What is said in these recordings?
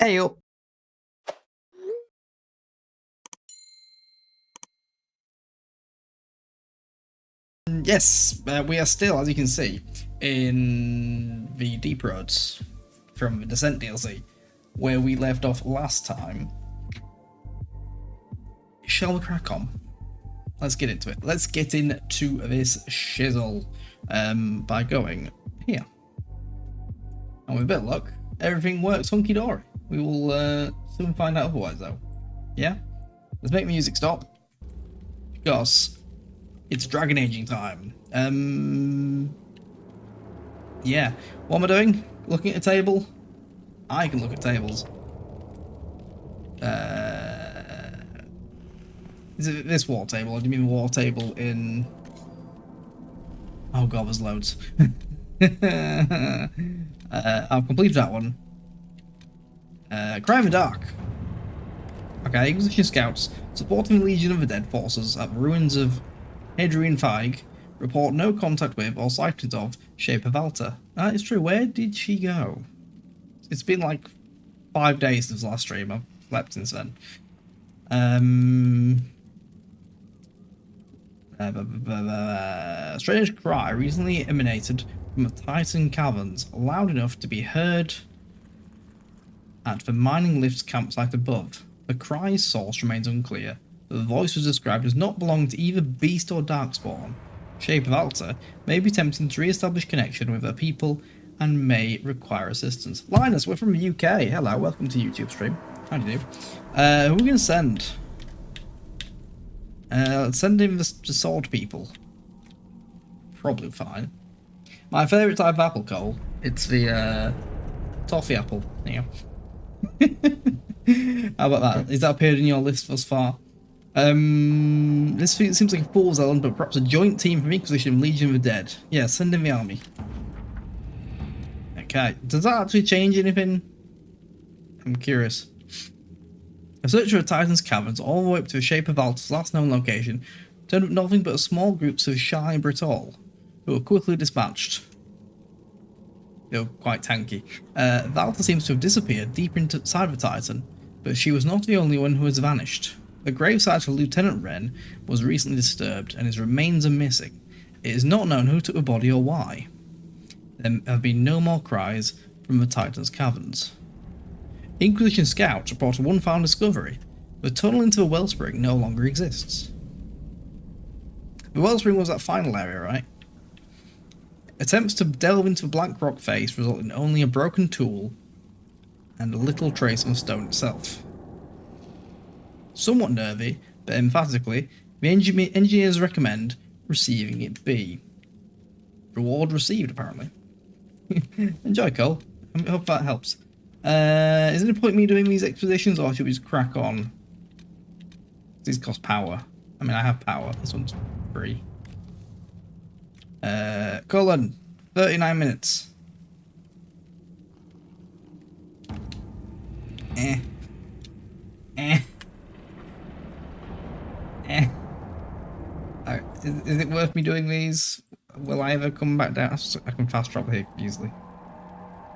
Hey up. Yes, we are still, as you can see, in the Deep Roads from the Descent DLC, where we left off last time. Shall we crack on? Let's get into it. Let's get into this shizzle by going here. And with a bit of luck, everything works hunky-dory. We will soon find out otherwise, though. Yeah? Let's make music stop. Because it's Dragon Aging time. Yeah. What am I doing? Looking at a table? I can look at tables. Is it this war table, or do you mean war table in... Oh god, there's loads. I've completed that one. Cry in the Dark. Okay, Inquisition scouts supporting the Legion of the Dead forces at the ruins of Hadrian Feig report no contact with or sightings of Shape of Alta. That is true. Where did she go? It's been like 5 days since the last stream. I've slept since then. Strange cry recently emanated from the Titan caverns, loud enough to be heard at the mining lift's campsite above. The cry's source remains unclear, but the voice was described as not belonging to either beast or darkspawn. Shape of Alta may be attempting to re-establish connection with her people and may require assistance. Linus, we're from the UK. Hello, welcome to YouTube stream. How do you do? Who are we going to send? Let's send him the sword people. Probably fine. My favourite type of apple, Cole. It's the toffee apple. There you go. How about that? Is that appeared in your list thus far? This seems like a fool's errand, but perhaps a joint team from Inquisition and Legion of the Dead. Yeah, send in the army. Okay, does that actually change anything? I'm curious. A search of Titan's caverns all the way up to the Shape of Alta's last known location turned up nothing but small groups of shy Britol, who were quickly dispatched. They were quite tanky. Valta seems to have disappeared deep inside the Titan, but she was not the only one who has vanished. The gravesite for Lieutenant Wren was recently disturbed, and his remains are missing. It is not known who took the body or why. There have been no more cries from the Titan's caverns. Inquisition scouts report one found discovery. The tunnel into the wellspring no longer exists. The wellspring was that final area, right? Attempts to delve into the black rock face result in only a broken tool and a little trace on the stone itself. Somewhat nervy, but emphatically, the engineers recommend receiving it be. Reward received, apparently. Enjoy, Cole. I hope that helps. Is there any point in me doing these expositions, or should we just crack on? These cost power. I mean, I have power. This one's free. Colin, 39 minutes. Is it worth me doing these? Will I ever come back down? I can fast travel here easily.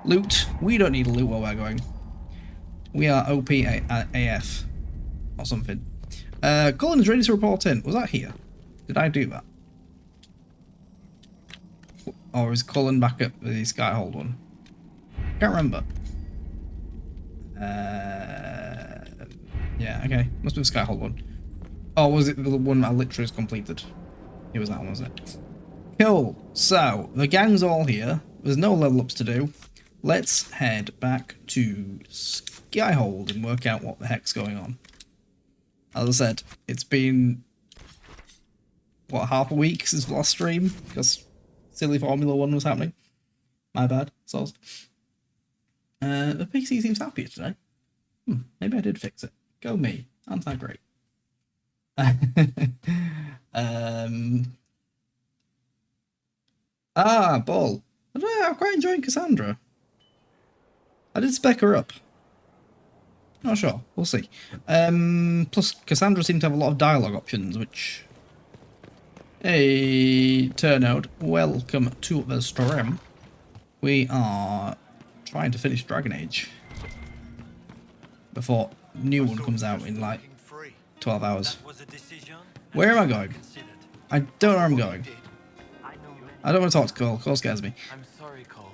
Loot. We don't need loot while we're going. We are OP AF. Or something. Colin is ready to report in. Was that here? Did I do that? Or is Colin back at the Skyhold one? Can't remember. Yeah, okay. Must be the Skyhold one. Oh, was it the one I literally just completed? It was that one, was it? Cool. So, the gang's all here. There's no level ups to do. Let's head back to Skyhold and work out what the heck's going on. As I said, it's been, what, half a week since the last stream? Because silly Formula 1 was happening. My bad. So, the PC seems happier today. Maybe I did fix it. Go me. Aren't I great? Ball. I'm quite enjoying Cassandra. I did spec her up. Not sure. We'll see. Plus, Cassandra seemed to have a lot of dialogue options, which... Hey, Turnode. Welcome to the stream. We are trying to finish Dragon Age. before new one comes out in like 12 hours. Where am I going? I don't know where I'm going. I don't want to talk to Cole. Cole scares me. I'm sorry, Cole,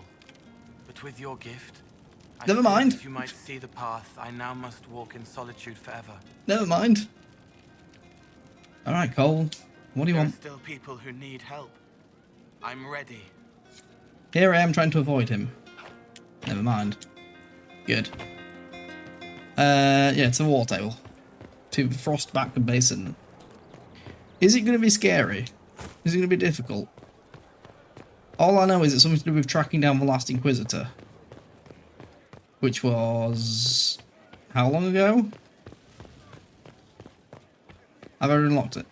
but with your gift, Never mind. You might see the path I now must walk in solitude forever. Never mind. All right, Cole. What do you want? There are still people who need help. I'm ready. Here I am trying to avoid him. Never mind. Good. Yeah, it's a war table. To Frostback Basin. Is it going to be scary? Is it going to be difficult? All I know is it's something to do with tracking down the last Inquisitor. Which was... how long ago? I've already unlocked it.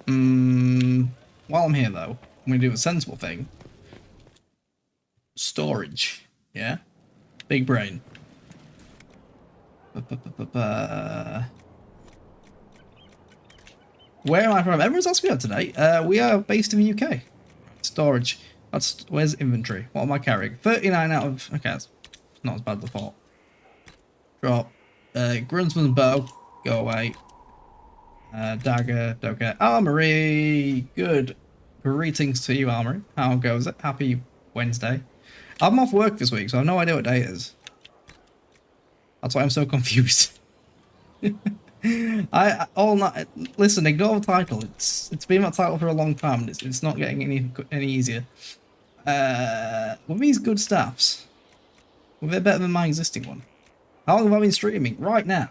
While I'm here though, I'm going to do a sensible thing. Storage. Yeah? Big brain. Where am I from? Everyone's asking me that today. We are based in the UK. Storage. Where's inventory? What am I carrying? 39 out of... okay, that's not as bad as I thought. Drop. Grunsman's bow. Go away. Dagger. Don't care. Armory. Good. Greetings to you, Armory. How goes it? Happy Wednesday. I'm off work this week, so I have no idea what day it is. That's why I'm so confused. Listen, ignore the title. It's been that title for a long time. And it's not getting any easier. Were these good staffs? Were they better than my existing one? How long have I been streaming? Right now,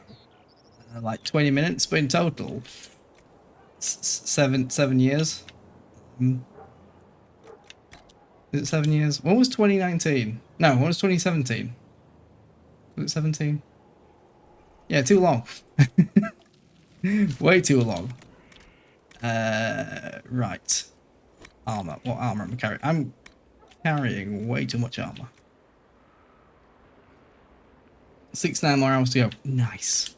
like 20 minutes, but in total, 7 years. Is it 7 years? When was 2019? No, when was 2017? Was it 17? Yeah, too long. Way too long. Right. Armor. What armor am I carrying? I'm carrying way too much armor. 69 more hours to go. Nice.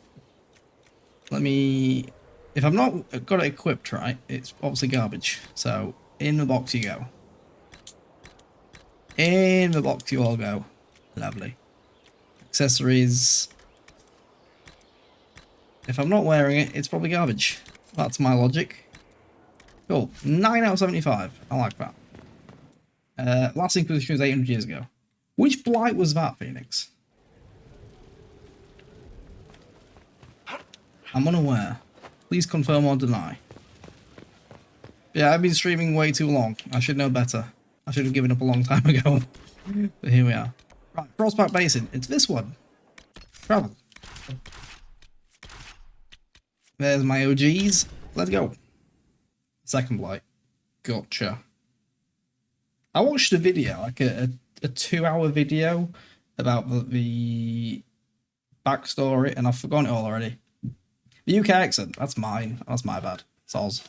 Let me... if I'm not got it equipped right, it's obviously garbage. So, in the box you go. In the box you all go. Lovely. Accessories. If I'm not wearing it, it's probably garbage. That's my logic. Cool. 9 out of 75. I like that. Last Inquisition was 800 years ago. Which blight was that, Phoenix? I'm unaware. Please confirm or deny. Yeah, I've been streaming way too long. I should know better. I should have given up a long time ago. But here we are. Right, Frostback Basin. It's this one. Travel. There's my OGs. Let's go. Second blight. Gotcha. I watched a video, like a 2-hour video about the backstory, and I've forgotten it all already. The UK accent, that's mine. That's my bad. Soz.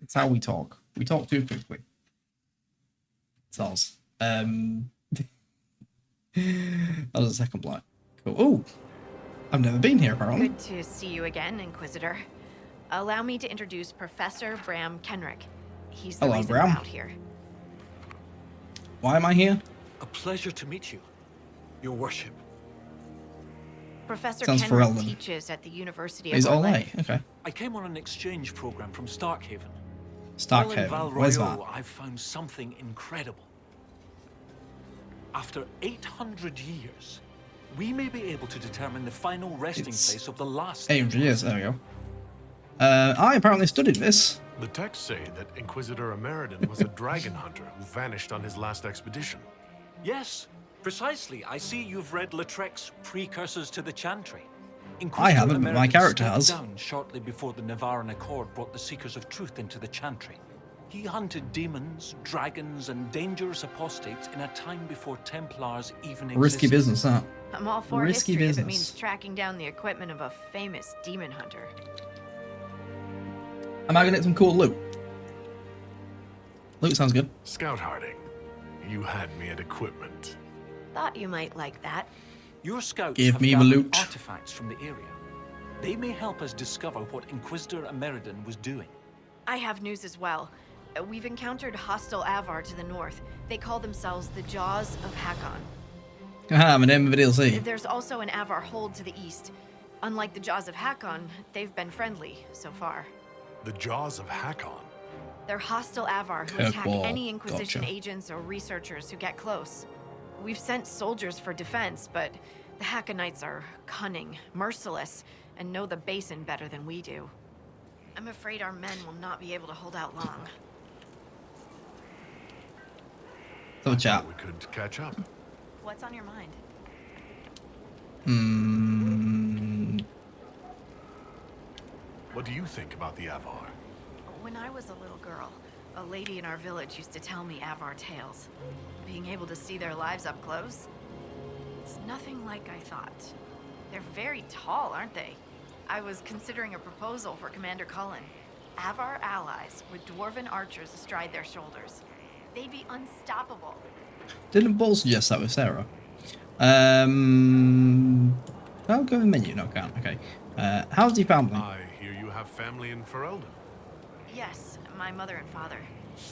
It's how we talk. We talk too quickly. Soz. That was the second blight. Cool. Oh, I've never been here, apparently. Good to see you again, Inquisitor. Allow me to introduce Professor Bram Kenrick. He's the reason we're out here. Why am I here? A pleasure to meet you, Your Worship. Professor Kenrick teaches at the University of He's all LA. right. Okay. I came on an exchange program from Starkhaven. Starkhaven. Where's that? I've found something incredible. After 800 years, we may be able to determine the final resting place of the last. 800 years. There we go. I apparently studied this. The texts say that Inquisitor Ameridan was a dragon hunter who vanished on his last expedition. Yes, precisely. I see you've read Lautrec's Precursors to the Chantry. I haven't, but my character has. Down shortly before the Nevarran Accord brought the Seekers of Truth into the Chantry. He hunted demons, dragons, and dangerous apostates in a time before Templars even existed. Risky business, that. I'm all for Risky history business. if it means tracking down the equipment of a famous demon hunter. Am I gonna get some cool loot? Loot sounds good. Scout Harding, you had me at equipment. Thought you might like that. Your scouts Give have me the gathered loot. artifacts from the area. They may help us discover what Inquisitor Ameridan was doing. I have news as well. We've encountered hostile Avar to the north. They call themselves the Jaws of Hakkon. Ah, my name of the DLC. There's also an Avar hold to the east. Unlike the Jaws of Hakkon, they've been friendly so far. The Jaws of Hakkon. They're hostile Avar who attack Kirkwall. any Inquisition Gotcha. agents or researchers who get close. We've sent soldiers for defense, but the Hakkonites are cunning, merciless, and know the basin better than we do. I'm afraid our men will not be able to hold out long. So chat. We could catch up. What's on your mind? What do you think about the Avar? When I was a little girl, a lady in our village used to tell me Avar tales. Being able to see their lives up close, it's nothing like I thought. They're very tall, aren't they? I was considering a proposal for Commander Cullen. Avar allies with dwarven archers astride their shoulders. They'd be unstoppable. Didn't Ball suggest that with Sarah? I'll go in the menu. No, can't. Okay. How's your family? I hear you have family in Ferelden. Yes, my mother and father.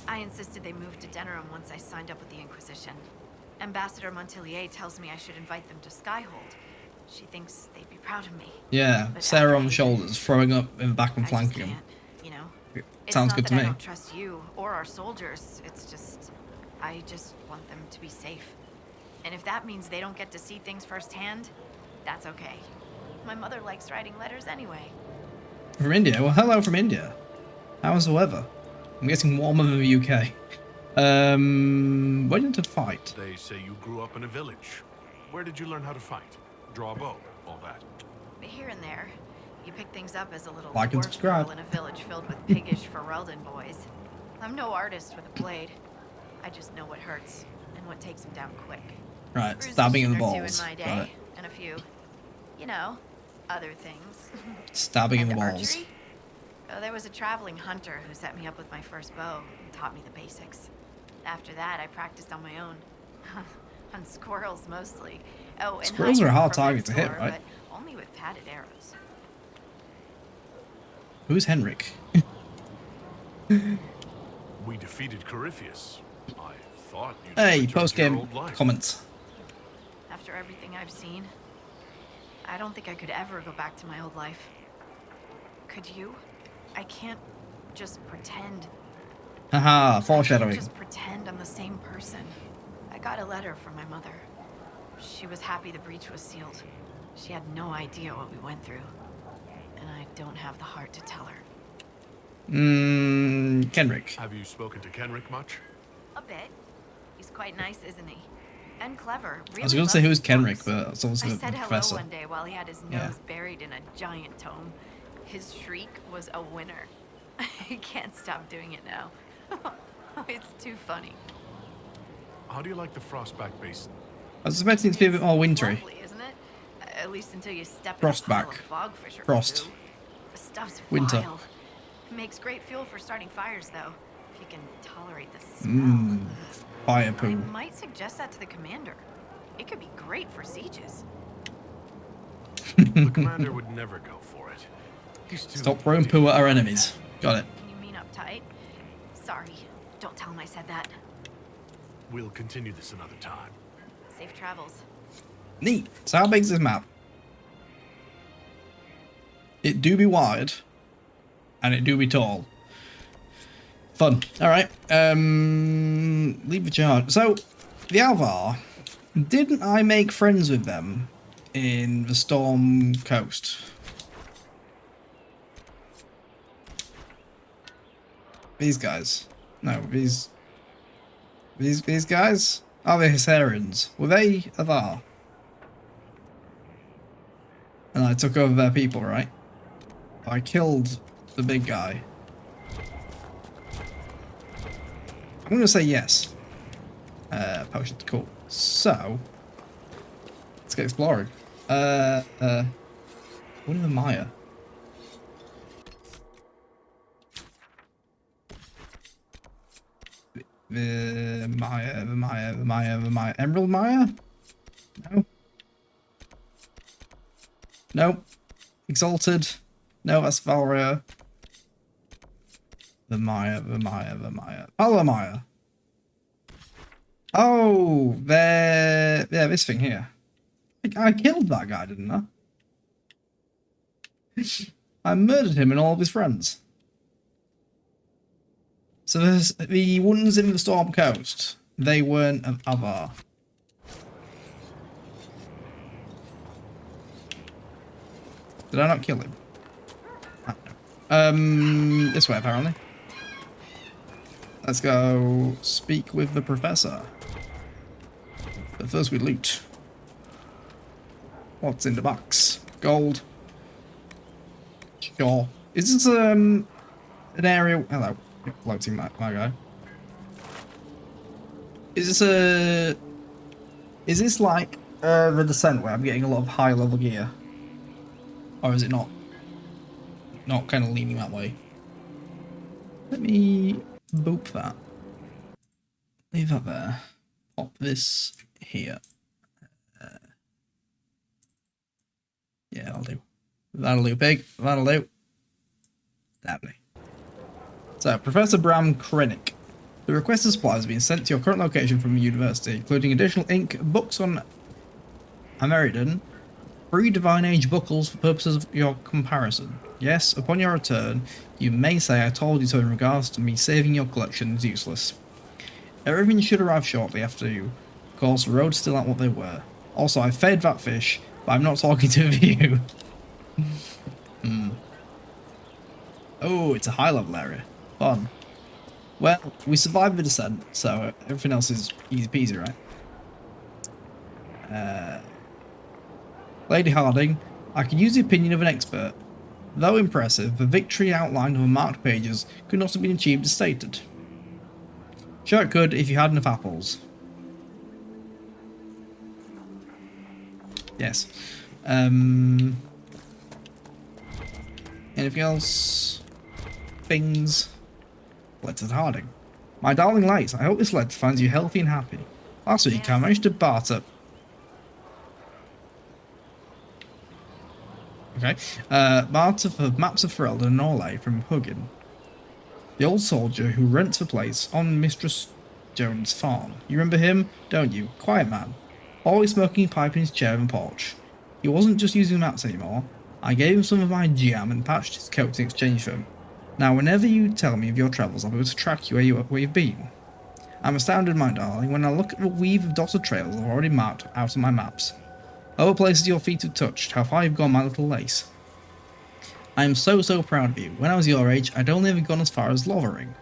I insisted they move to Denerim once I signed up with the Inquisition. Ambassador Montilier tells me I should invite them to Skyhold. She thinks they'd be proud of me. Yeah, But Sarah after on the 8 shoulders, years, throwing up in the back and I just flanking him. can't, you know? It's Sounds not good that to I me. don't trust you or our soldiers. It's just, I just want them to be safe. And if that means they don't get to see things firsthand, that's okay. My mother likes writing letters anyway. From India? Well, hello from India. How's the weather? I'm getting warmer than the UK. Why didn't it fight? They say you grew up in a village. Where did you learn how to fight? Draw a bow, all that. Here and there, you pick things up as a little Like and dwarf subscribe. girl in a village filled with piggish Ferelden boys. I'm no artist with a blade. I just know what hurts and what takes them down quick. Right, Bruised a stabbing in the shin or two balls. in my Got day, it. and a few, you know, other things. Stabbing in the And balls. archery? Oh, there was a traveling hunter who set me up with my first bow and taught me the basics. After that, I practiced on my own. On squirrels mostly. Oh, and Squirrels are a hiding hard from target next to hit, door, right? But only with padded arrows. Who's Henrik? We defeated Corypheus. I thought you'd Hey, return to your post-game old life. comments. After everything I've seen, I don't think I could ever go back to my old life. Could you? I can't just pretend. Haha, I can't foreshadowing. just pretend I'm the same person. I got a letter from my mother. She was happy the breach was sealed. She had no idea what we went through. And I don't have the heart to tell her. Kenrick. Have you spoken to Kenrick much? A bit. He's quite nice, isn't he? And clever. Really I was going to say loves who's his Kenrick, books. but it's obviously I the said hello professor. one day while he had his nose Yeah. buried in a giant tome. His shriek was a winner. I can't stop doing it now. It's too funny. How do you like the Frostback Basin? I was expecting it to be a bit more wintry. Lovely, isn't it? At least until you step Frostback. in a pile of bogfish or Frost. poo. The stuff's Winter. vile. It makes great fuel for starting fires, though, if you can tolerate the smell. Fire I poo. might suggest that to the commander. It could be great for sieges. The commander would never go for it. He's too Stop throwing poo at our enemies. Got it. You mean uptight? Sorry. Don't tell him I said that. We'll continue this another time. Safe travels. Neat. So how big is this map? It do be wide. And it do be tall. Fun. Alright. Leave the charge. So, the Alvar. Didn't I make friends with them in the Storm Coast? These guys. No, these guys? Are they Hissarians? Were they Avar? And I took over their people, right? I killed the big guy. I'm gonna say yes. Potions, cool. So, let's get exploring. What in the Maya? The Maya. Emerald Maya? No. Nope. Exalted. No, that's Valria. The Maya. Follow Maya. Oh, yeah, this thing here. I killed that guy, didn't I? I murdered him and all of his friends. So there's the ones in the Storm Coast. They weren't of Avar. Did I not kill him? This way apparently. Let's go speak with the professor. But first we loot. What's in the box? Gold. Sure. Is this an area? Hello, floating my guy. Is this like the Descent where I'm getting a lot of high level gear, or is it not? Not kind of leaning that way. Let me boop that. Leave that there. Pop this here. Yeah, that'll do. That'll do, pig. That'll do. Lovely. So, Professor Bram Krennic. The requested supplies have been sent to your current location from the university, including additional ink, books on American, 3 Divine Age buckles for purposes of your comparison. Yes, upon your return, you may say I told you so in regards to me saving your collection is useless. Everything should arrive shortly after you. Of course, the roads still aren't what they were. Also, I fed that fish, but I'm not talking to you. Oh, it's a high level area. Fun. Well, we survived the descent, so everything else is easy peasy, right? Lady Harding, I could use the opinion of an expert. Though impressive, the victory outlined on the marked pages could not have been achieved as stated. Sure it could if you had enough apples. Yes. Anything else? Things? Letter Harding. My darling Lights, I hope this letter finds you healthy and happy. Last week I managed to barter... Okay. Barter for maps of Ferelden and Norlay from Huggin, the old soldier who rents the place on Mistress Jones' farm. You remember him, don't you? Quiet man. Always smoking a pipe in his chair on the porch. He wasn't just using maps anymore. I gave him some of my jam and patched his coat in exchange for him. Now, whenever you tell me of your travels, I'll be able to track you where you've been. I'm astounded, my darling, when I look at the weave of dotted trails I've already marked out on my maps. Other places your feet have touched, how far you've gone, my little lace. I am so proud of you. When I was your age, I'd only ever gone as far as Lothering.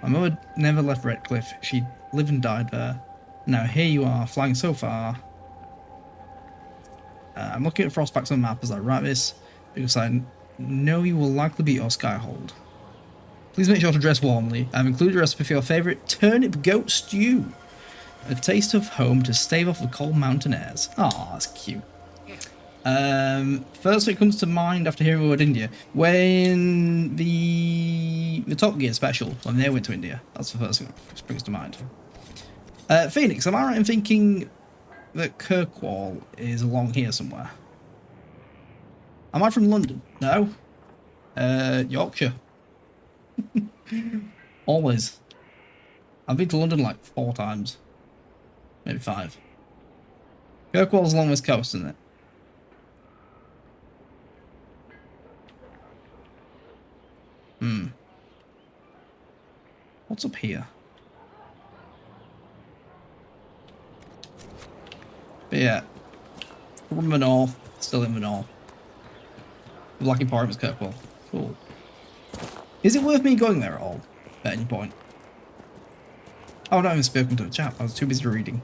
My mother never left Redcliffe. She lived and died there. Now here you are, flying so far. I'm looking at Frostbacks on the map as I write this, because I know you will likely be your Skyhold. Please make sure to dress warmly. I've included a recipe for your favourite turnip goat stew. A taste of home to stave off the cold mountain airs. Aw, that's cute. First thing that comes to mind after hearing the word India, when the Top Gear special, when they went to India, that's the first thing that springs to mind. Phoenix, am I right in thinking that Kirkwall is along here somewhere? Am I from London? No. Yorkshire. Always. I've been to London like 4 times. Maybe 5. Kirkwall's along this coast, isn't it? What's up here? But yeah. From the north. Still in the north. Black Emporium is Kirkwall. Cool. Is it worth me going there at all? At any point? Oh, not even spoken to a chap. I was too busy reading.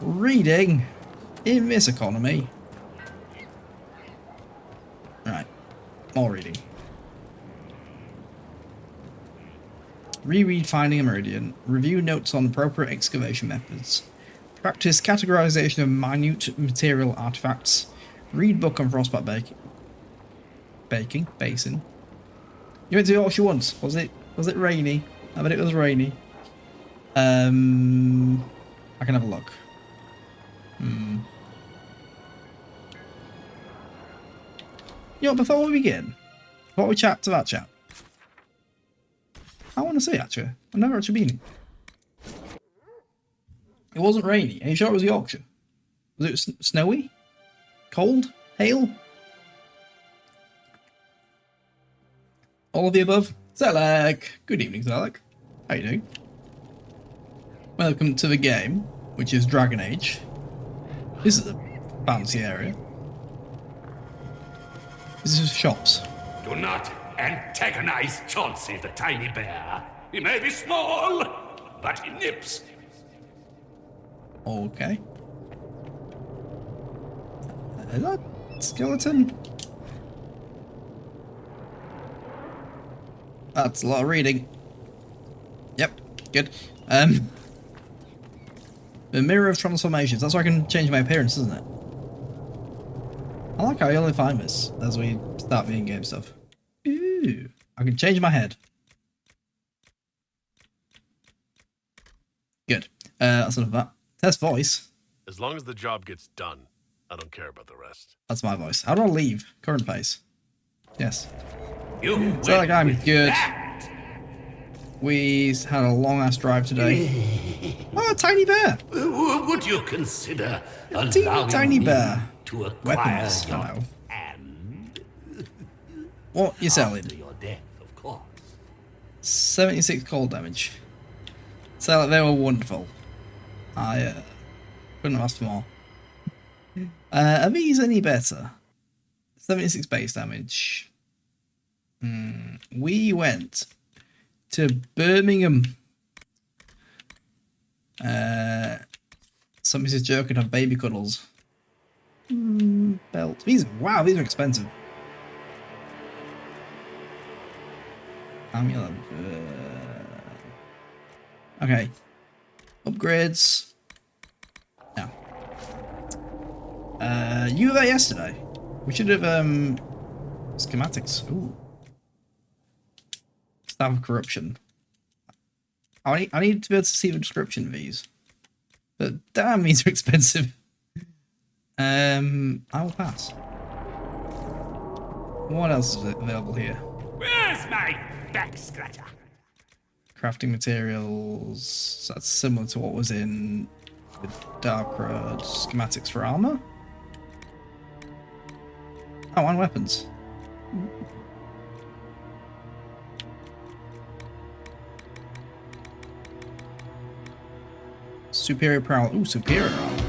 Reading? In this economy? Right. More reading. Reread Finding a Meridian. Review notes on appropriate excavation methods. Practice categorization of minute material artifacts. Read book on frostbite basin. You went to Yorkshire once. Was it rainy? I bet it was rainy. I can have a look. You know, before we begin, before we chat to that chap, I want to see, actually. I've never actually been. It wasn't rainy. Are you sure it was Yorkshire? Was it snowy? Cold? Hail? All of the above? Zelek! Good evening, Zelek. How you doing? Welcome to the game, which is Dragon Age. This is a fancy area. This is shops. Do not antagonize Chauncey the tiny bear. He may be small, but he nips. Okay. Is that skeleton? That's a lot of reading. Yep, good. The Mirror of Transformations. That's where I can change my appearance, isn't it? I like how I only find this as we start the in-game stuff. Ooh, I can change my head. Good. That's enough of that. Test voice. As long as the job gets done, I don't care about the rest. That's my voice. How do I leave? Current face. Yes. You So like I'm good. that. We had a long ass drive today. Oh, a tiny bear. Would you consider A teeny allowing tiny me bear. to acquire Weapons. your Hello. hand? What you selling? After your death, of course. 76 cold damage. So they were wonderful. I couldn't have asked for more. Are these any better? 76 base damage. We went to Birmingham. So Mrs. Joe could have baby cuddles. Belt. These are expensive. Amulet. Okay. Upgrades. No. You were there yesterday. We should have schematics. Ooh. Staff of Corruption. I need to be able to see the description of these. But damn, these are expensive. I will pass. What else is available here? Where's my back scratcher? Crafting materials. So that's similar to what was in the Dark Road. Schematics for armor. Oh, and weapons. Superior prowl. Ooh, superior armor.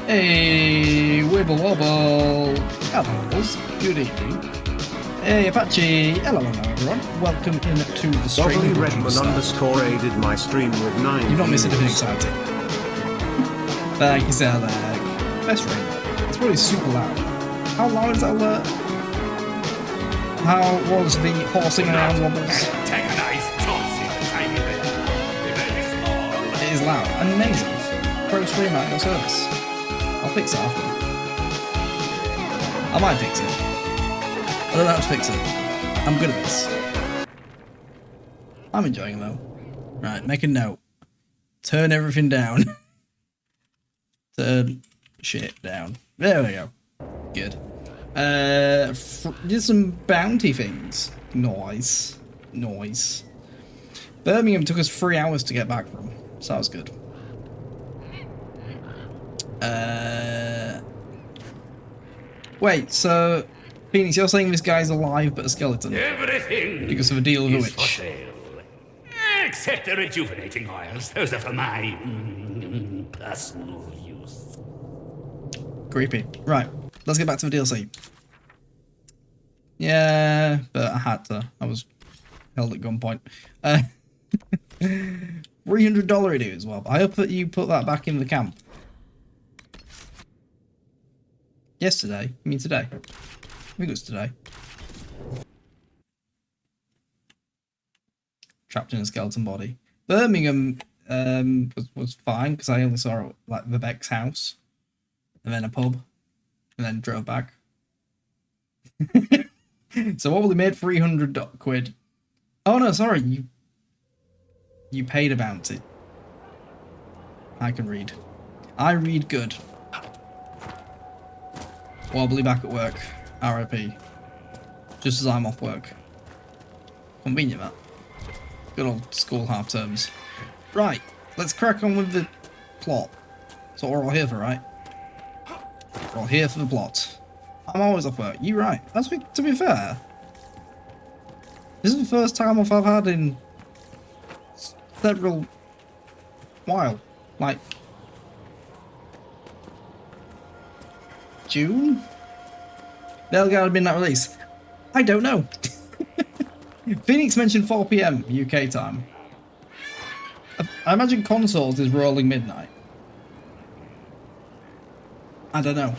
Hey, wibble wobble. Hello, good evening. Hey, Apache. Hello, everyone. Welcome into the stream. Dogly Redman underscore aided my stream with 9. You've not missed anything exciting. Thank you, Zelek. Best rate. It's probably super loud. How loud is that alert? How was the horsing around wobbles? Antagonize Chauncey the tiny bear. He may be small. It is loud and amazing. Pro streamer at your service. I'll fix it after. I might fix it. I don't know how to fix it. I'm good at this. I'm enjoying it though. Right, make a note. Turn everything down. Turn shit down. There we go. Good. Did some bounty things. Nice. Nice. Birmingham took us 3 hours to get back from. So that was good. Wait, so Phoenix, you're saying this guy's alive but a skeleton? Everything Because of a deal with a is for witch. sale. Except the rejuvenating oils. Those are for my personal use. Creepy. Right, let's get back to the DLC. Yeah, but I had to. I was held at gunpoint. $300 it is, well. I hope that you put that back in the camp. Yesterday? I mean today. I think it was today. Trapped in a skeleton body. Birmingham was fine because I only saw like Vivek's house and then a pub and then drove back. So what will they made? 300 quid. Oh no, sorry, you paid a bounty. I can read. I read good. Wobbly back at work. RIP. Just as I'm off work. Convenient that. Good old school half terms. Right. let's crack on with the plot. That's what we're all here for, right? We're all here for the plot. I'm always off work. You're right. To be fair, this is the first time off I've had in several while. Like June? Veilguard midnight release. I don't know. Phoenix mentioned 4 PM UK time. I imagine consoles is rolling midnight. I don't know.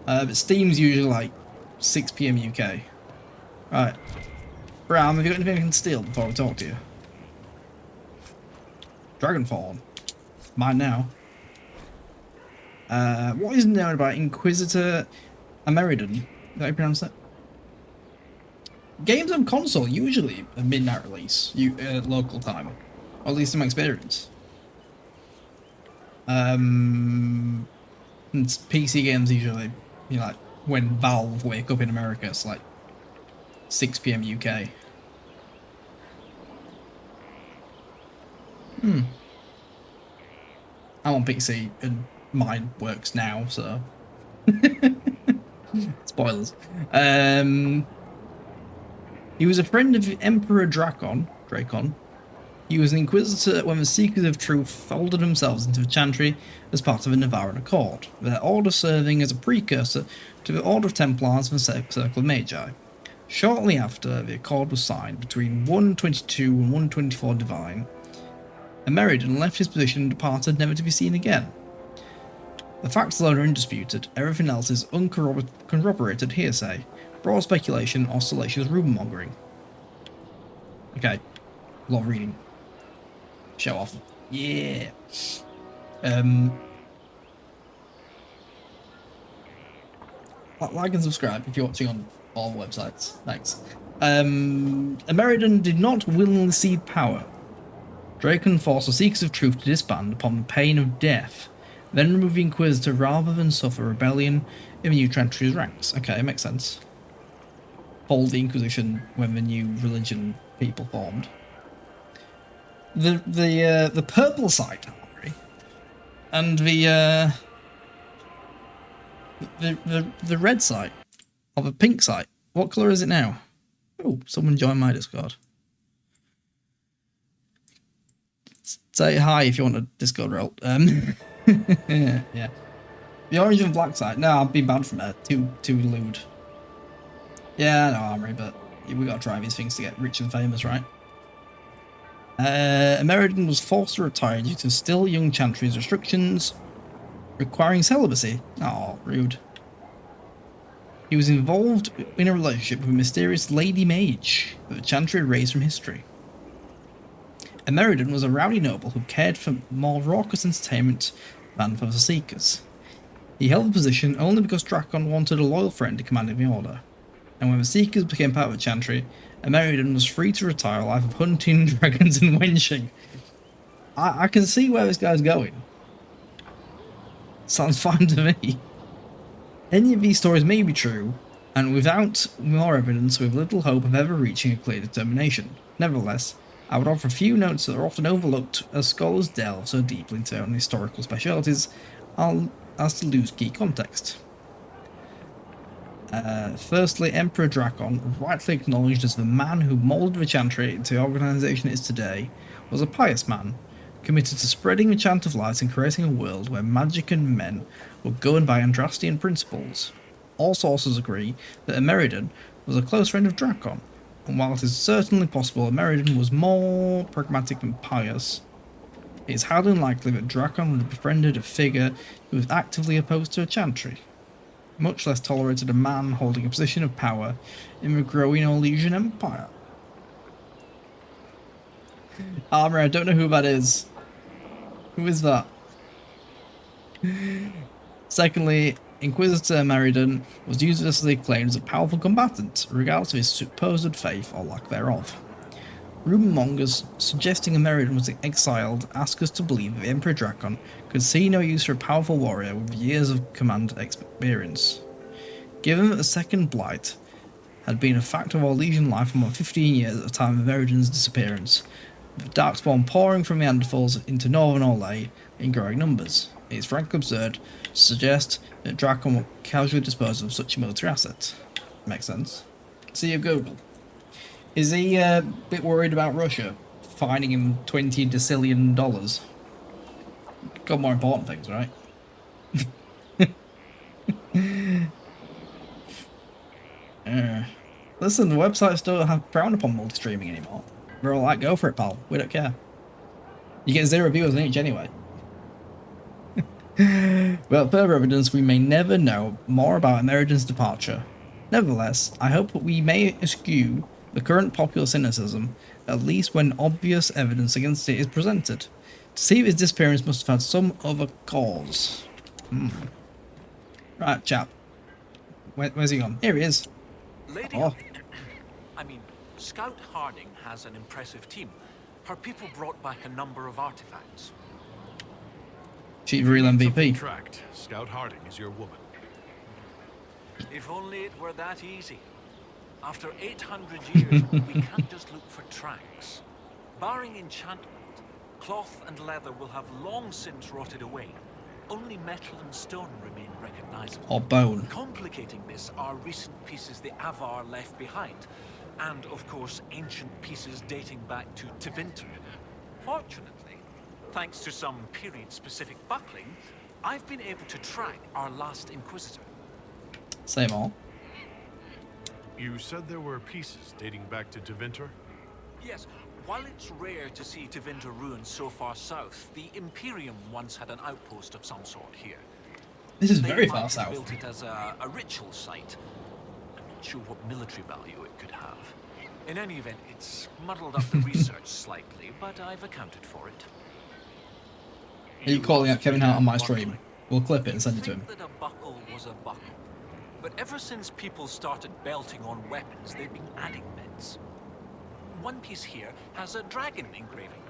But Steam's usually like 6 PM UK. Right. Bram, have you got anything I can steal before we talk to you? Dragonfall. Mine now. What is known about Inquisitor Ameridan? Is that how you pronounce that? Games on console usually a midnight release, local time, or at least in my experience. And PC games usually, like when Valve wake up in America, it's like 6 PM UK. I'm on PC and mine works now, so spoilers. He was a friend of Emperor Dracon. He was an Inquisitor when the Seekers of Truth folded themselves into the Chantry as part of a Nevarran Accord, their order serving as a precursor to the Order of Templars and the Circle of Magi. Shortly after the Accord was signed between 122 and 124 Divine, Ameridan left his position and departed, never to be seen again. The facts alone are undisputed, everything else is uncorroborated hearsay, broad speculation, or salacious rumour-mongering. Okay, a lot of reading. Show off. Yeah. Like and subscribe if you're watching on all websites. Thanks. Ameridan did not willingly cede power. Dracon forced the Seekers of Truth to disband upon the pain of death, then remove the Inquisitor rather than suffer rebellion in the new Chantry's ranks. Okay, it makes sense. Hold the Inquisition when the new religion people formed. The purple site, Harry, and the red site, or the pink site. What colour is it now? Oh, someone joined my Discord. Say hi if you want a Discord role. Yeah. The orange and black side. No, I've been banned from it. Too lewd. Yeah, I know, Armory, but we gotta try these things to get rich and famous, right? Ameridan was forced to retire due to still young Chantry's restrictions requiring celibacy. Oh, rude. He was involved in a relationship with a mysterious lady mage that the Chantry erased from history. Ameridan was a rowdy noble who cared for more raucous entertainment than for the Seekers. He held the position only because Dracon wanted a loyal friend to command in the Order, and when the Seekers became part of the Chantry, Ameridan was free to retire a life of hunting, dragons, and wenching. I can see where this guy's going. Sounds fine to me. Any of these stories may be true, and without more evidence, we have little hope of ever reaching a clear determination. Nevertheless, I would offer a few notes that are often overlooked as scholars delve so deeply into their own historical specialities as to lose key context. Firstly, Emperor Dracon, rightly acknowledged as the man who moulded the Chantry into the organisation it is today, was a pious man, committed to spreading the chant of light and creating a world where magic and men were governed by Andrastian principles. All sources agree that Ameridan was a close friend of Dracon, and while it is certainly possible Ameridan was more pragmatic than pious, it is highly unlikely that Dracon would have befriended a figure who was actively opposed to a Chantry, much less tolerated a man holding a position of power in the growing Orlesian Empire. Armour, I don't know who that is. Who is that? Secondly, Inquisitor Ameridan was universally acclaimed as a powerful combatant, regardless of his supposed faith or lack thereof. Rumour-mongers suggesting Ameridan was exiled ask us to believe that Emperor Dracon could see no use for a powerful warrior with years of command experience. Given that the Second Blight had been a fact of Orlesian life for more than 15 years at the time of Ameridan's disappearance, with darkspawn pouring from Neanderthals into northern Orlais in growing numbers. It is frankly absurd to suggest that Drakkon will casually dispose of such a military asset. Makes sense. See of Google. Is he a bit worried about Russia fining him $20 decillion? Got more important things, right? Listen, the websites don't have frowned upon multi-streaming anymore. We're all like, go for it, pal. We don't care. You get 0 viewers on each anyway. Without further evidence, we may never know more about American's departure. Nevertheless, I hope that we may eschew the current popular cynicism, at least when obvious evidence against it is presented. To see if his disappearance must have had some other cause. Right, chap. Where's he gone? Here he is. Lady, Oh. I mean, Scout Harding has an impressive team. Her people brought back a number of artifacts. She's real Something MVP. tracked. Scout Harding is your woman. If only it were that easy. After 800 years, we can't just look for tracks. Barring enchantment, cloth and leather will have long since rotted away. Only metal and stone remain recognizable. Or bone. Complicating this are recent pieces the Avar left behind, and of course ancient pieces dating back to Tevinter. Fortunately, thanks to some period-specific buckling, I've been able to track our last Inquisitor. Same all. You said there were pieces dating back to Tevinter? Yes, while it's rare to see Tevinter ruins so far south, the Imperium once had an outpost of some sort here. This is They very might far have south. built it as a ritual site. I'm not sure what military value it could have. In any event, it's muddled up the research slightly, but I've accounted for it. Are you calling out Kevin Hart on my stream? We'll clip it and send it to him. Think that a buckle was a buckle. But ever since people started belting on weapons, they've been adding bits. One piece here has a dragon engraving.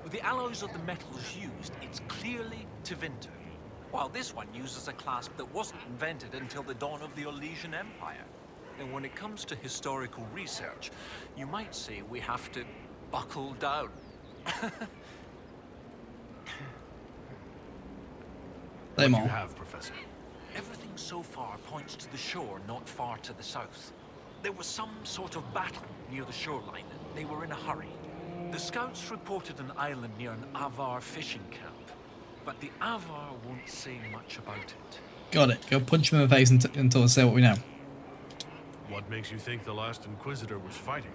With the alloys of the metals used, it's clearly Tevinter. While this one uses a clasp that wasn't invented until the dawn of the Orlesian Empire. And when it comes to historical research, you might say we have to buckle down. What do Same all. you have, Professor? Everything so far points to the shore not far to the south. There was some sort of battle near the shoreline. They were in a hurry. The scouts reported an island near an Avar fishing camp, but the Avar won't say much about it. Got it. Go punch him in the face until I say what we know. What makes you think the last Inquisitor was fighting?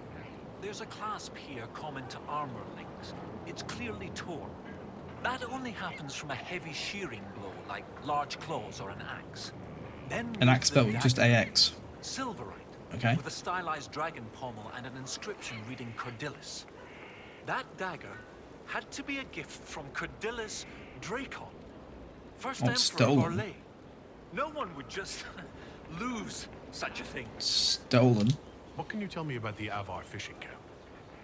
There's a clasp here common to armor links. It's clearly torn. That only happens from a heavy shearing blow, like large claws or an axe. Then An there's axe the spelled just dagger. AX. Silverite, Okay. with a stylized dragon pommel and an inscription reading Cordilis. That dagger had to be a gift from Cordilis Dracon, first Oh, emperor stolen. of Orlais. No one would just lose such a thing. Stolen. What can you tell me about the Avar fishing camp?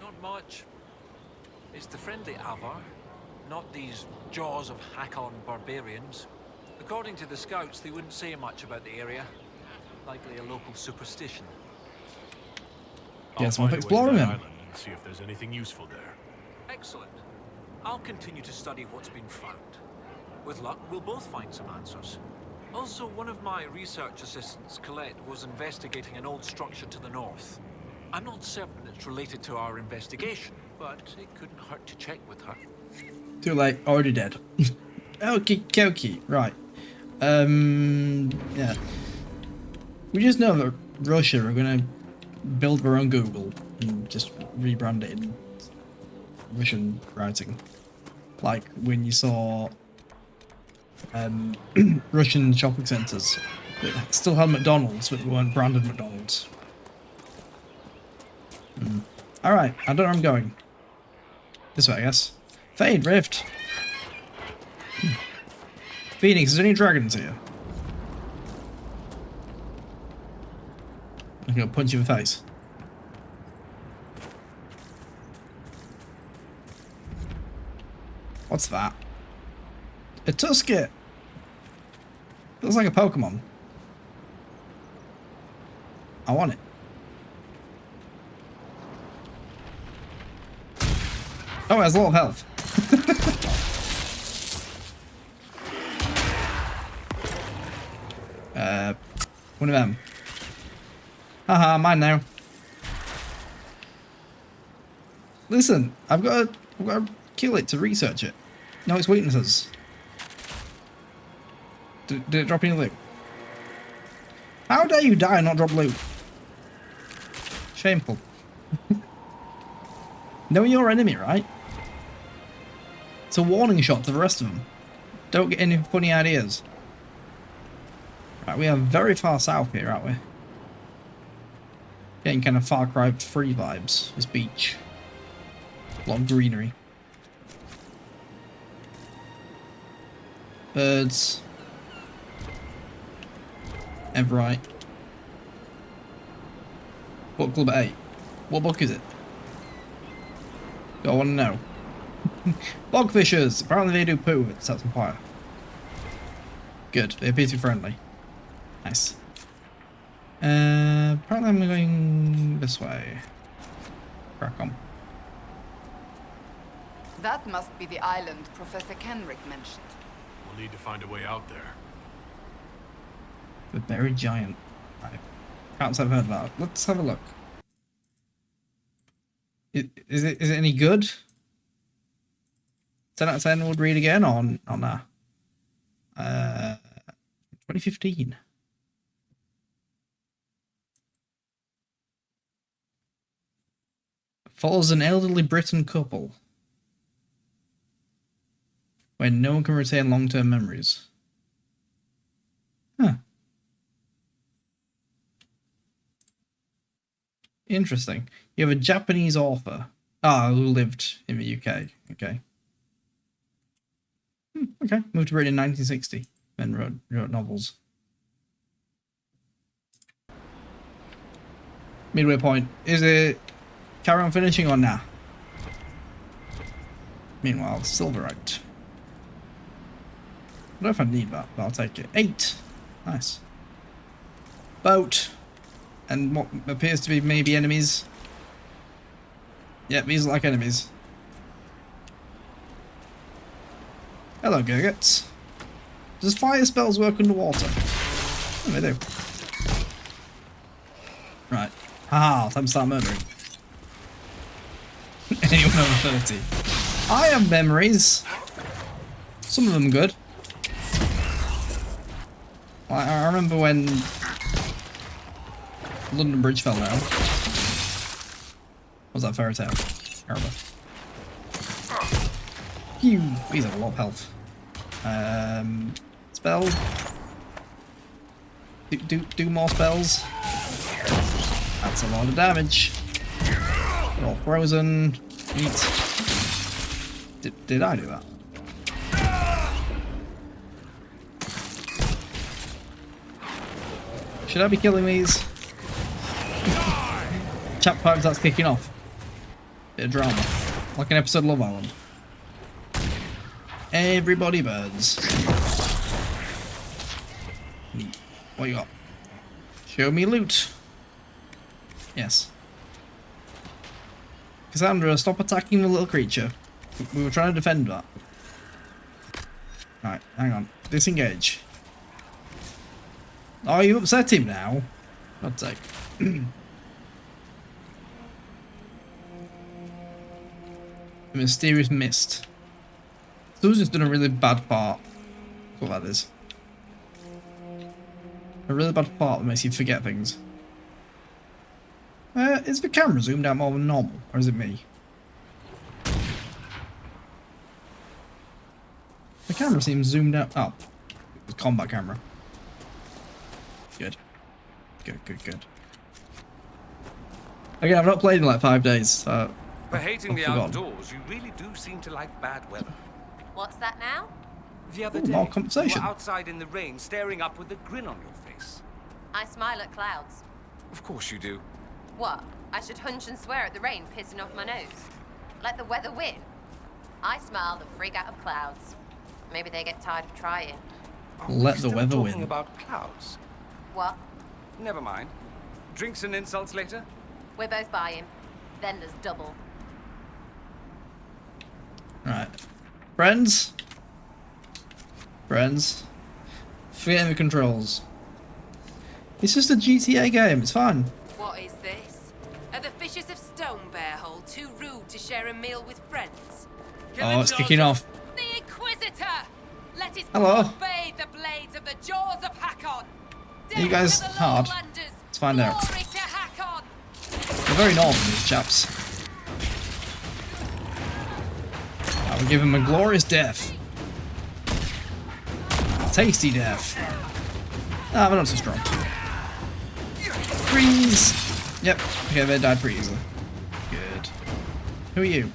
Not much. It's the friendly Avar, not these jaws of Hakkon barbarians. According to the scouts, they wouldn't say much about the area. Likely a local superstition. I'll Yes, worth find a way to exploring that then. island and see if there's anything useful there. Excellent. I'll continue to study what's been found. With luck, we'll both find some answers. Also, one of my research assistants, Colette, was investigating an old structure to the north. I'm not certain it's related to our investigation, but it couldn't hurt to check with her. Too late. Already dead. Okie dokie. Right. Yeah. We just know that Russia are going to build their own Google and just rebrand it in Russian writing. Like when you saw Russian shopping centres that still had McDonald's but they weren't branded McDonald's. Alright, I don't know where I'm going. This way, I guess. Fade, Rift. Phoenix, is there any dragons here? I'm gonna punch you in the face. What's that? A Tusket! Looks like a Pokemon. I want it. Oh, it has a lot of health. One of them. Haha, mine now. Listen, I've got to kill it to research it. Know its weaknesses. Did it drop any loot? How dare you die and not drop loot? Shameful. Know your enemy, right? It's a warning shot to the rest of them. Don't get any funny ideas. Right, we are very far south here, aren't we? Getting kind of Far Cry 3 vibes. This beach. A lot of greenery. Birds. Everite. Book Club 8. What book is it? I want to know. Bogfishers! Apparently they do poo if it sets on fire. Good, they appear to be friendly. Nice. Apparently I'm going this way. Crack on. That must be the island Professor Kenrick mentioned. We'll need to find a way out there. The buried giant. Right. Can't say I've heard of that. Let's have a look. Is it any good? 10 out of 10 would read again on that. 2015. Follows an elderly Briton couple where no one can retain long-term memories. Huh. Interesting. You have a Japanese author. Who lived in the UK. Okay. Okay. Moved to Britain in 1960. Then wrote novels. Midway point. Is it carry on finishing or nah? Meanwhile, Silverite. I don't know if I need that, but I'll take it. 8. Nice. Boat. And what appears to be maybe enemies. Yep, these are like enemies. Hello, Gurgits. Does fire spells work underwater? Oh, they do. Right. Haha, time to start murdering. Anyone over 30. I have memories. Some of them good. I remember when London Bridge fell down. Was that fairy tale? Terrible. Phew, these have a lot of health. Spell. Do more spells. That's a lot of damage. They're all frozen. Neat. Did I do that? Should I be killing these? Chapter 5 starts kicking off. Bit of drama. Like an episode of Love Island. Everybody burns. Neat. What you got? Show me loot. Yes. Cassandra, stop attacking the little creature. We were trying to defend that. Right, hang on. Disengage. Oh, you upset him now? God's sake. A mysterious mist. Susan's done a really bad fart. That's what that is. A really bad fart that makes you forget things. Is the camera zoomed out more than normal, or is it me? The camera seems zoomed out. Oh, it's a combat camera. Good. Good. Again, I've not played in like 5 days, so... For hating the forgotten. outdoors, you really do seem to like bad weather. What's that now? The other Ooh, day, more you conversation. were outside in the rain, staring up with a grin on your face. I smile at clouds. Of course you do. What? I should hunch and swear at the rain pissing off my nose? Let the weather win. I smile the freak out of clouds. Maybe they get tired of trying. Let the weather talking win. About clouds. What? Never mind. Drinks and insults later? We're both buying. Then there's double. Friends? Friends? Forgetting the controls. It's just a GTA game, it's fine. What is this? Are the fishes of Stonebearhole too rude to share a meal with friends? Oh, it's kicking off. The Inquisitor! Let his Hello. blood bathe the blades of the jaws of Hakkon! Are you guys Death to the hard? Lowlanders! Let's find out. Glory to Hakkon! They're very northern, these chaps. I will give him a glorious death. Tasty death. Ah, but not so strong. Freeze! Yep, okay, they died pretty easily. Good. Who are you?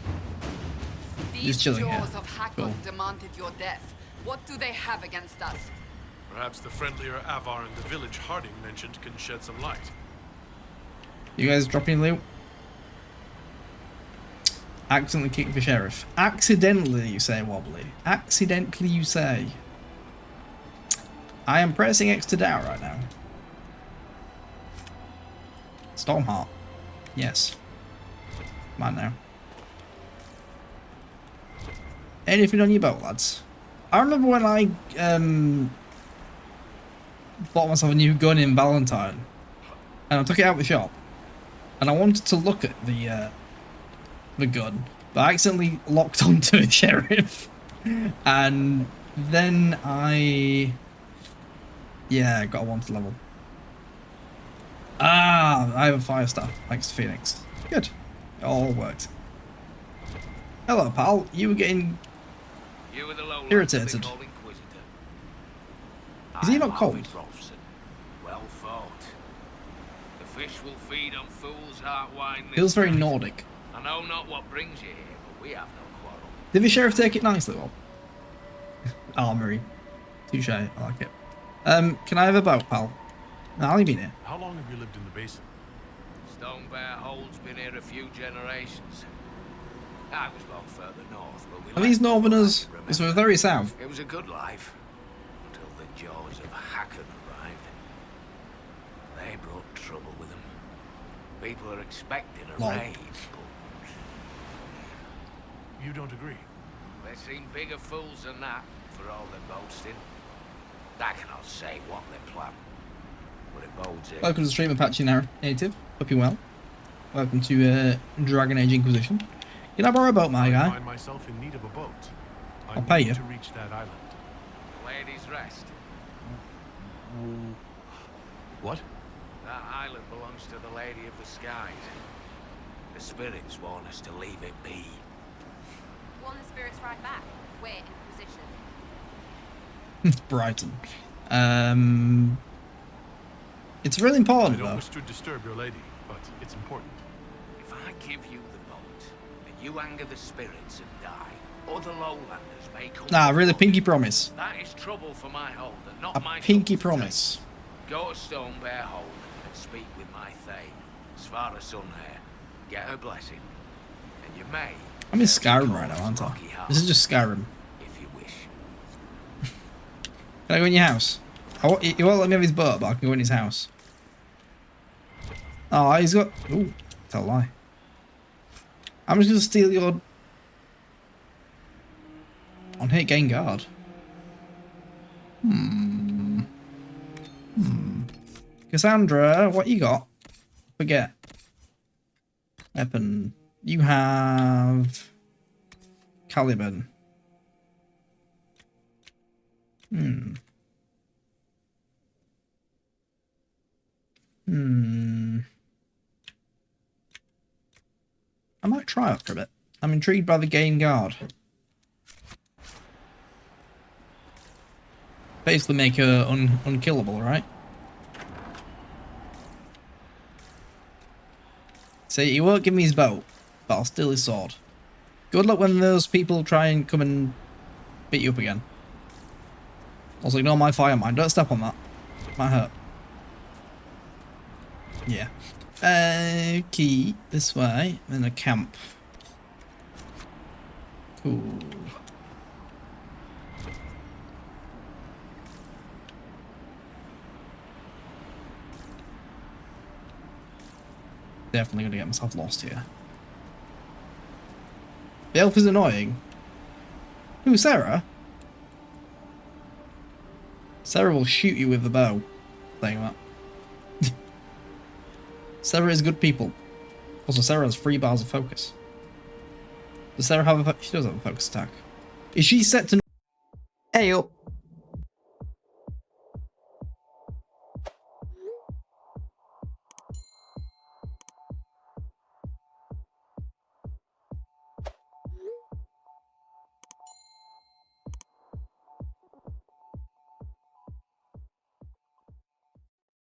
These Just chilling here. jaws of Hakkon Cool. demanded your death. What do they have against us? Perhaps the friendlier Avar in the village Harding mentioned can shed some light. You guys dropping loot? Accidentally kicked the sheriff. Accidentally, you say, Wobbly. Accidentally, you say. I am pressing X to down right now. Stormheart. Yes. Come on now. Anything on your boat, lads? I remember when I bought myself a new gun in Valentine, and I took it out of the shop, and I wanted to look at the gun, but I accidentally locked onto a sheriff, and then I got a wanted level. Ah, I have a fire staff. Thanks, Phoenix. Good. It all worked. Hello, pal. You were getting You were the low irritated. Is he not cold? Well fought. The fish will feed on fools' heart wine. Feels very Nordic. I know not what brings you here, but we have no quarrel. Did the sheriff take it nicely, Well? Armory. Touche. I like it. Can I have a boat, pal? How long have you been here? How long have you lived in the basin? Stonebearhole's been here a few generations. I was born further north, but we Are these left northerners? behind, It's remember? very south. It was a good life until the jaws of Hakkon arrived. They brought trouble with them. People are expecting a Lol. raid, You don't agree? but they seem bigger fools than that for all their boasting. I cannot say what they plan, but it bodes ill. Welcome to the stream, Apache Native. Hope you're well. Welcome to Dragon Age Inquisition. Can I borrow a boat, my I guy? find myself in need of a boat. I'll pay you. To reach that island. The Lady's Rest. What? That island belongs to the Lady of the Skies. The spirits want us to leave it be. Want the spirits right back. We're in position. Brighton. It's really I important, don't though. wish to disturb your lady, but it's important. If I give you the boat, and you anger the spirits and die, other lowlanders may come. Nah, really, for pinky you. promise. That is trouble for my hold, and not A my pinky trouble to promise. take. Go to Stonebearhole and speak with my thane, Svara Sunhair. Get her blessing, and you may. I'm in Skyrim right now, aren't I? This is just Skyrim. If you wish. Can I go in your house? He won't let me have his boat, but I can go in his house. Oh, he's got... Ooh, that's a lie. I'm just going to steal your... On hit, gain guard. Cassandra, what you got? Forget. Weapon. You have... Caliban. I might try it for a bit. I'm intrigued by the gain guard. Basically make her unkillable, right? See, he won't give me his bow, but I'll steal his sword. Good luck when those people try and come and beat you up again. Also, ignore my fire mine. Don't step on that. Might hurt. Yeah. Okay, this way. Then a camp. Cool. Definitely gonna get myself lost here. The elf is annoying. Who, Sarah? Sarah will shoot you with the bow. Saying that. Sarah is good people. Also, Sarah has 3 bars of focus. Does Sarah have a... She does have a focus attack. Is she set to... Hey up.